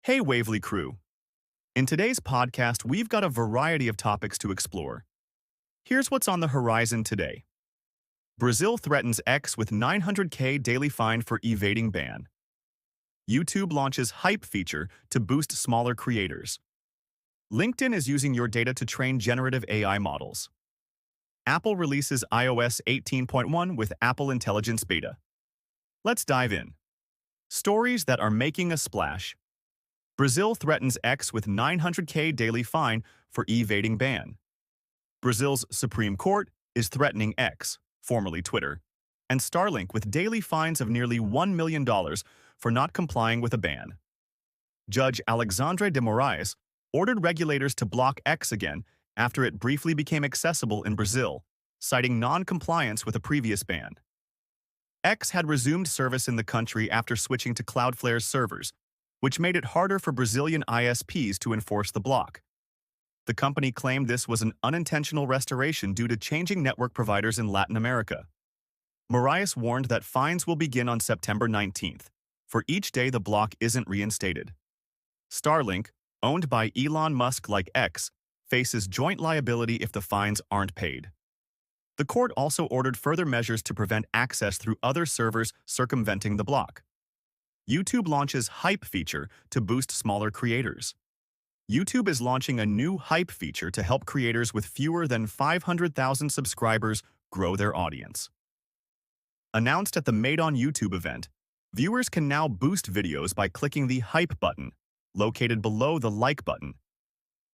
Hey, Waively crew. In today's podcast, we've got a variety of topics to explore. Here's what's on the horizon today. Brazil threatens X with 900K daily fine for evading ban. YouTube launches hype feature to boost smaller creators. LinkedIn is using your data to train generative AI models. Apple releases iOS 18.1 with Apple Intelligence Beta. Let's dive in. Stories that are making a splash. Brazil threatens X with 900K daily fine for evading ban. Brazil's Supreme Court is threatening X, formerly Twitter, and Starlink with daily fines of nearly $1 million for not complying with a ban. Judge Alexandre de Moraes ordered regulators to block X again after it briefly became accessible in Brazil, citing non-compliance with a previous ban. X had resumed service in the country after switching to Cloudflare's servers, which made it harder for Brazilian ISPs to enforce the block. The company claimed this was an unintentional restoration due to changing network providers in Latin America. Moraes warned that fines will begin on September 19th, for each day the block isn't reinstated. Starlink, owned by Elon Musk like X, faces joint liability if the fines aren't paid. The court also ordered further measures to prevent access through other servers circumventing the block. YouTube launches Hype feature to boost smaller creators. YouTube is launching a new Hype feature to help creators with fewer than 500,000 subscribers grow their audience. Announced at the Made on YouTube event, viewers can now boost videos by clicking the Hype button, located below the Like button.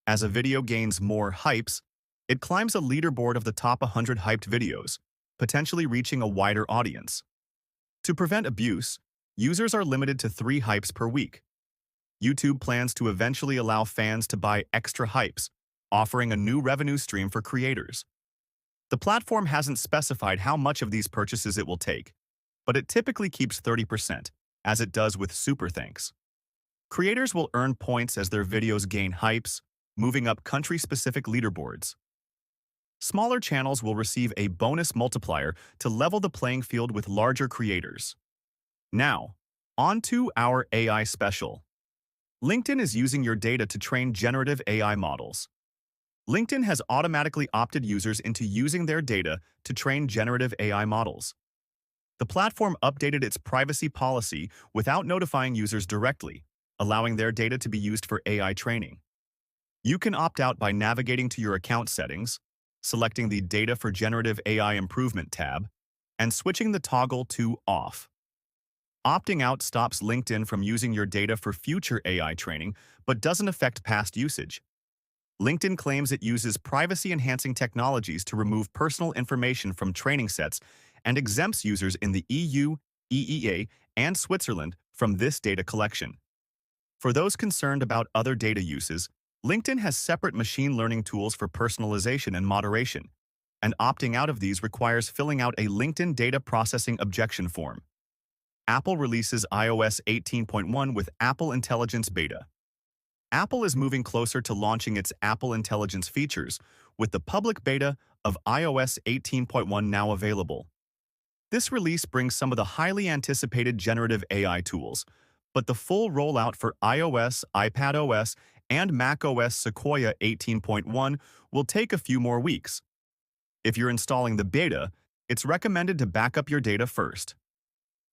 As a video gains more hypes, it climbs a leaderboard of the top 100 hyped videos, potentially reaching a wider audience. To prevent abuse, users are limited to 3 hypes per week. YouTube plans to eventually allow fans to buy extra hypes, offering a new revenue stream for creators. The platform hasn't specified how much of these purchases it will take, but it typically keeps 30%, as it does with Super Thanks. Creators will earn points as their videos gain hypes, moving up country-specific leaderboards. Smaller channels will receive a bonus multiplier to level the playing field with larger creators. Now, on to our AI special. LinkedIn is using your data to train generative AI models. LinkedIn has automatically opted users into using their data to train generative AI models. The platform updated its privacy policy without notifying users directly, allowing their data to be used for AI training. You can opt out by navigating to your account settings, selecting the Data for Generative AI Improvement tab, and switching the toggle to Off. Opting out stops LinkedIn from using your data for future AI training, but doesn't affect past usage. LinkedIn claims it uses privacy-enhancing technologies to remove personal information from training sets and exempts users in the EU, EEA, and Switzerland from this data collection. For those concerned about other data uses, LinkedIn has separate machine learning tools for personalization and moderation, and opting out of these requires filling out a LinkedIn data processing objection form. Apple releases iOS 18.1 with Apple Intelligence Beta. Apple is moving closer to launching its Apple Intelligence features, with the public beta of iOS 18.1 now available. This release brings some of the highly anticipated generative AI tools, but the full rollout for iOS, iPadOS, and macOS Sequoia 18.1 will take a few more weeks. If you're installing the beta, it's recommended to back up your data first.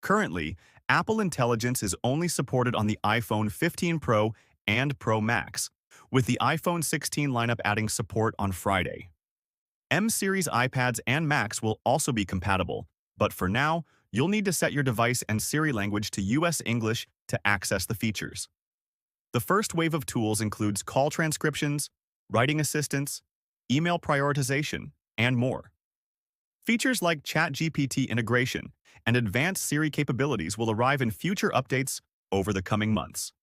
Currently, Apple Intelligence is only supported on the iPhone 15 Pro and Pro Max, with the iPhone 16 lineup adding support on Friday. M-series iPads and Macs will also be compatible, but for now, you'll need to set your device and Siri language to US English to access the features. The first wave of tools includes call transcriptions, writing assistance, email prioritization, and more. Features like ChatGPT integration and advanced Siri capabilities will arrive in future updates over the coming months.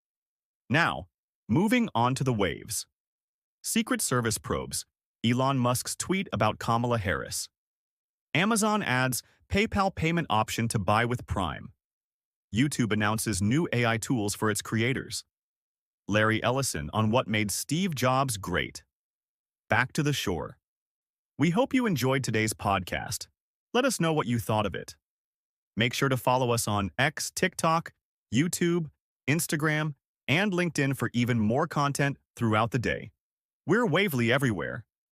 Now, moving on to the waves. Secret Service probes Elon Musk's tweet about Kamala Harris. Amazon adds PayPal payment option to buy with Prime. YouTube announces new AI tools for its creators. Larry Ellison on what made Steve Jobs great. Back to the shore. We hope you enjoyed today's podcast. Let us know what you thought of it. Make sure to follow us on X, TikTok, YouTube, Instagram, and LinkedIn for even more content throughout the day. We're Waivly everywhere.